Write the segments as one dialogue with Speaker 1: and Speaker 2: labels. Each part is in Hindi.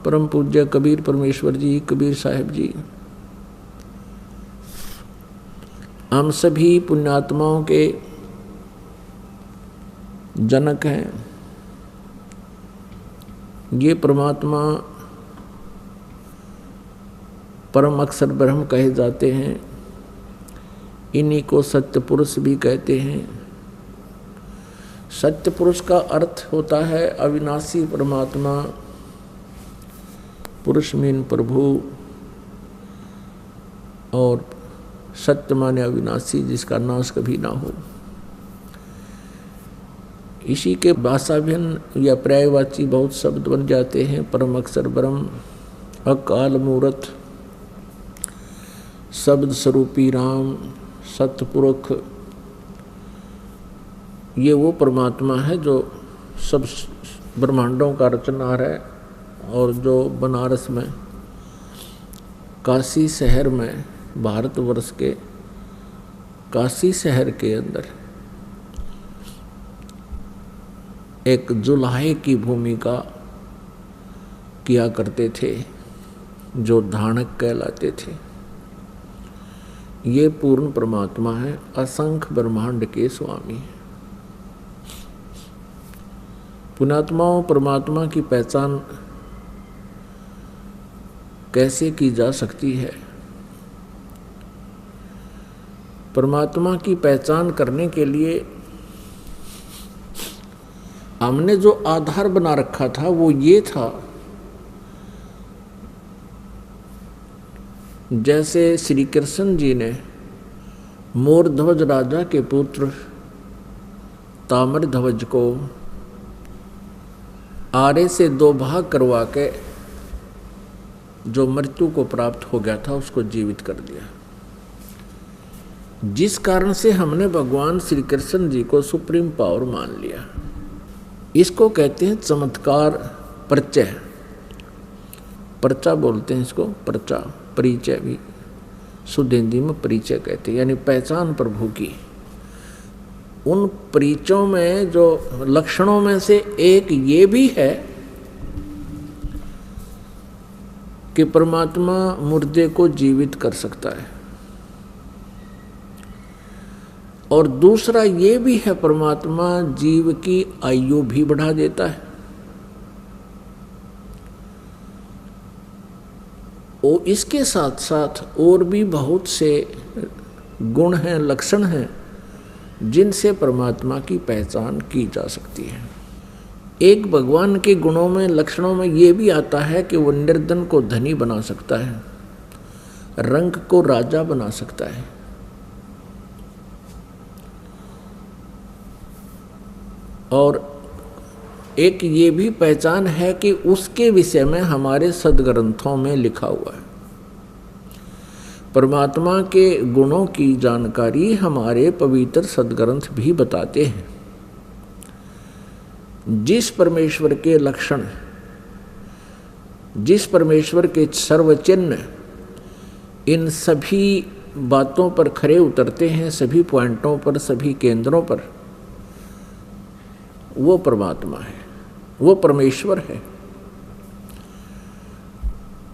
Speaker 1: परम पूज्य कबीर परमेश्वर जी, कबीर साहिब जी, हम सभी पुण्यात्माओं के जनक हैं। ये परमात्मा परम अक्षर ब्रह्म कहे जाते हैं, इन्हीं को सत्य पुरुष भी कहते हैं। सत्य पुरुष का अर्थ होता है अविनाशी परमात्मा, पुरुष मीन प्रभु, और सत्य माने अविनाशी, जिसका नाश कभी ना हो। इसी के भाषाभिन्न या पर्यायवाची बहुत शब्द बन जाते हैं। परम अक्षर ब्रह्म, अकाल मूर्त, शब्द स्वरूपी राम, सतपुरुष, ये वो परमात्मा है जो सब ब्रह्मांडों का रचनहार है, और जो बनारस में काशी शहर में, भारतवर्ष के काशी शहर के अंदर एक जुलाहे की भूमिका किया करते थे, जो धानक कहलाते थे। ये पूर्ण परमात्मा है, असंख्य ब्रह्मांड के स्वामी। पुण्यात्माओं, परमात्मा की पहचान कैसे की जा सकती है? परमात्मा की पहचान करने के लिए हमने जो आधार बना रखा था वो ये था, जैसे श्री कृष्ण जी ने मोरध्वज राजा के पुत्र ताम्रध्वज को आरे से 2 भाग करवा के जो मृत्यु को प्राप्त हो गया था उसको जीवित कर दिया। जिस कारण से हमने भगवान श्री कृष्ण जी को सुप्रीम पावर मान लिया। इसको कहते हैं चमत्कार परिचय, पर्चा बोलते हैं इसको, पर्चा, परिचय भी शुद्ध हिंदी में परिचय कहते हैं, यानी पहचान प्रभु की। उन परिचयों में जो लक्षणों में से एक ये भी है कि परमात्मा मुर्दे को जीवित कर सकता है, और दूसरा ये भी है परमात्मा जीव की आयु भी बढ़ा देता है। और इसके साथ साथ और भी बहुत से गुण हैं, लक्षण हैं, जिनसे परमात्मा की पहचान की जा सकती है। एक भगवान के गुणों में, लक्षणों में ये भी आता है कि वो निर्धन को धनी बना सकता है, रंक को राजा बना सकता है। और एक ये भी पहचान है कि उसके विषय में हमारे सदग्रंथों में लिखा हुआ है। परमात्मा के गुणों की जानकारी हमारे पवित्र सदग्रंथ भी बताते हैं। जिस परमेश्वर के लक्षण, जिस परमेश्वर के सर्वचिन्ह इन सभी बातों पर खरे उतरते हैं, सभी पॉइंटों पर, सभी केंद्रों पर, वो परमात्मा है, वो परमेश्वर है।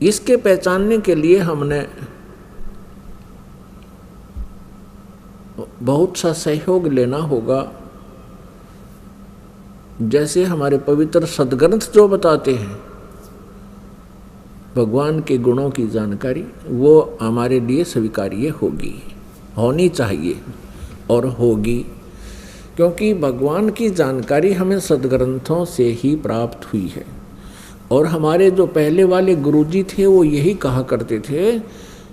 Speaker 1: इसके पहचानने के लिए हमने बहुत सा सहयोग लेना होगा। जैसे हमारे पवित्र सदग्रंथ जो बताते हैं भगवान के गुणों की जानकारी, वो हमारे लिए स्वीकार्य होगी, होनी चाहिए और होगी, क्योंकि भगवान की जानकारी हमें सदग्रंथों से ही प्राप्त हुई है। और हमारे जो पहले वाले गुरुजी थे वो यही कहा करते थे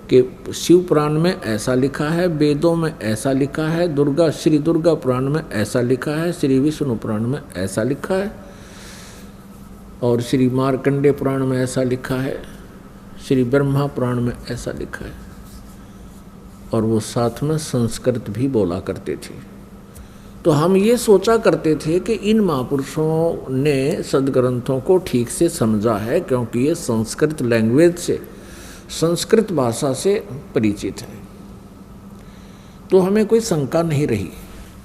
Speaker 1: कि शिव पुराण में ऐसा लिखा है, वेदों में ऐसा लिखा है, श्री दुर्गा पुराण में ऐसा लिखा है, श्री विष्णु पुराण में ऐसा लिखा है, और श्री मार्कंडे पुराण में ऐसा लिखा है, श्री ब्रह्मा पुराण में ऐसा लिखा है। और वो साथ में संस्कृत भी बोला करते थे। तो हम ये सोचा करते थे कि इन महापुरुषों ने सदग्रंथों को ठीक से समझा है, क्योंकि ये संस्कृत लैंग्वेज से, संस्कृत भाषा से परिचित है। तो हमें कोई शंका नहीं रही।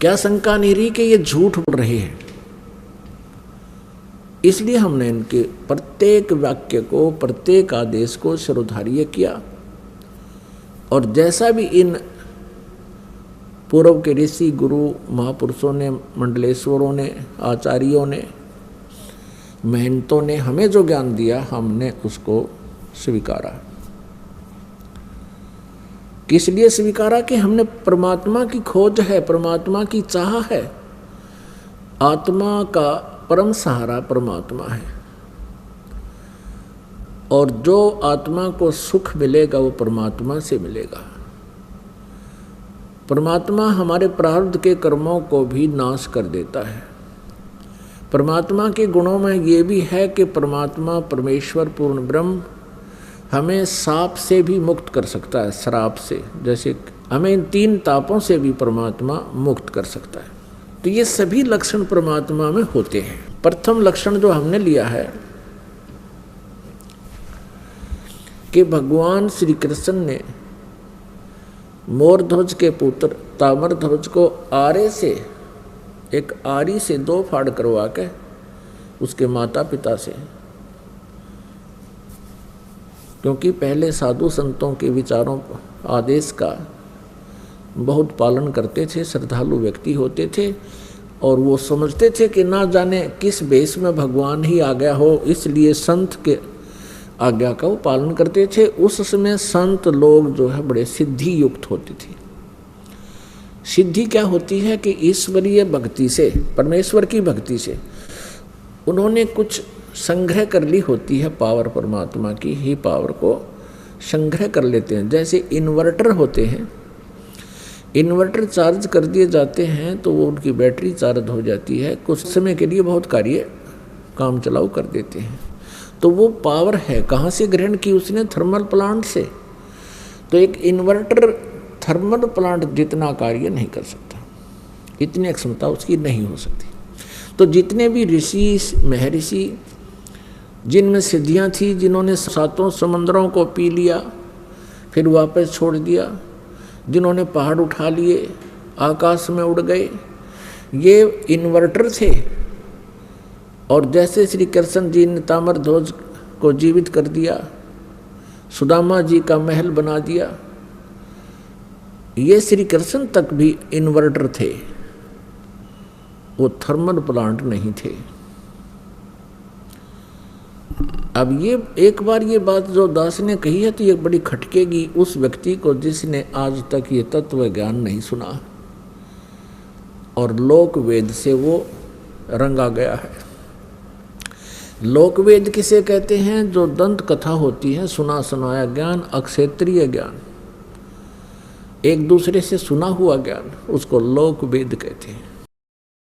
Speaker 1: क्या शंका नहीं रही कि ये झूठ बोल रहे हैं, इसलिए हमने इनके प्रत्येक वाक्य को, प्रत्येक आदेश को शिरोधार्य किया। और जैसा भी इन पूर्व के ऋषि, गुरु, महापुरुषों ने, मंडलेश्वरों ने, आचार्यों ने, महंतों ने हमें जो ज्ञान दिया, हमने उसको स्वीकारा। किस लिए स्वीकारा? कि हमने परमात्मा की खोज है, परमात्मा की चाह है। आत्मा का परम सहारा परमात्मा है, और जो आत्मा को सुख मिलेगा वो परमात्मा से मिलेगा। परमात्मा हमारे प्रारब्ध के कर्मों को भी नाश कर देता है। परमात्मा के गुणों में ये भी है कि परमात्मा, परमेश्वर, पूर्ण ब्रह्म हमें साप से भी मुक्त कर सकता है, श्राप से। जैसे हमें इन 3 तापों से भी परमात्मा मुक्त कर सकता है। तो ये सभी लक्षण परमात्मा में होते हैं। प्रथम लक्षण जो हमने लिया है कि भगवान श्री कृष्ण ने मोरध्वज के पुत्र ताम्रध्वज को आरे से, एक आरी से 2 फाड़ करवा के उसके माता पिता से, क्योंकि पहले साधु संतों के विचारों, आदेश का बहुत पालन करते थे, श्रद्धालु व्यक्ति होते थे, और वो समझते थे कि ना जाने किस भेष में भगवान ही आ गया हो, इसलिए संत के आज्ञा का वो पालन करते थे। उस समय संत लोग जो है बड़े सिद्धि युक्त होते थे। सिद्धि क्या होती है? कि ईश्वरीय भक्ति से, परमेश्वर की भक्ति से उन्होंने कुछ संग्रह कर ली होती है, पावर, परमात्मा की ही पावर को संग्रह कर लेते हैं। जैसे इन्वर्टर होते हैं, इन्वर्टर चार्ज कर दिए जाते हैं तो वो उनकी बैटरी चार्ज हो जाती है, कुछ समय के लिए बहुत कार्य काम चलाऊ कर देते हैं। तो वो पावर है कहाँ से ग्रहण की उसने? थर्मल प्लांट से। तो एक इन्वर्टर थर्मल प्लांट जितना कार्य नहीं कर सकता, इतनी क्षमता उसकी नहीं हो सकती। तो जितने भी ऋषि, महर्षि, जिनमें सिद्धियाँ थी, जिन्होंने 7 समंदरों को पी लिया फिर वापस छोड़ दिया, जिन्होंने पहाड़ उठा लिए, आकाश में उड़ गए, ये इन्वर्टर थे। और जैसे श्री कृष्ण जी ने ताम्रध्वज को जीवित कर दिया, सुदामा जी का महल बना दिया, ये श्री कृष्ण तक भी इन्वर्टर थे, वो थर्मल प्लांट नहीं थे। अब ये एक बार ये बात जो दास ने कही है तो ये बड़ी खटकेगी उस व्यक्ति को जिसने आज तक ये तत्व ज्ञान नहीं सुना और लोक वेद से वो रंगा गया है। लोक वेद किसे कहते हैं? जो दंत कथा होती है, सुना सुनाया ज्ञान, अक्षेत्रीय ज्ञान, एक दूसरे से सुना हुआ ज्ञान, उसको लोक वेद कहते हैं।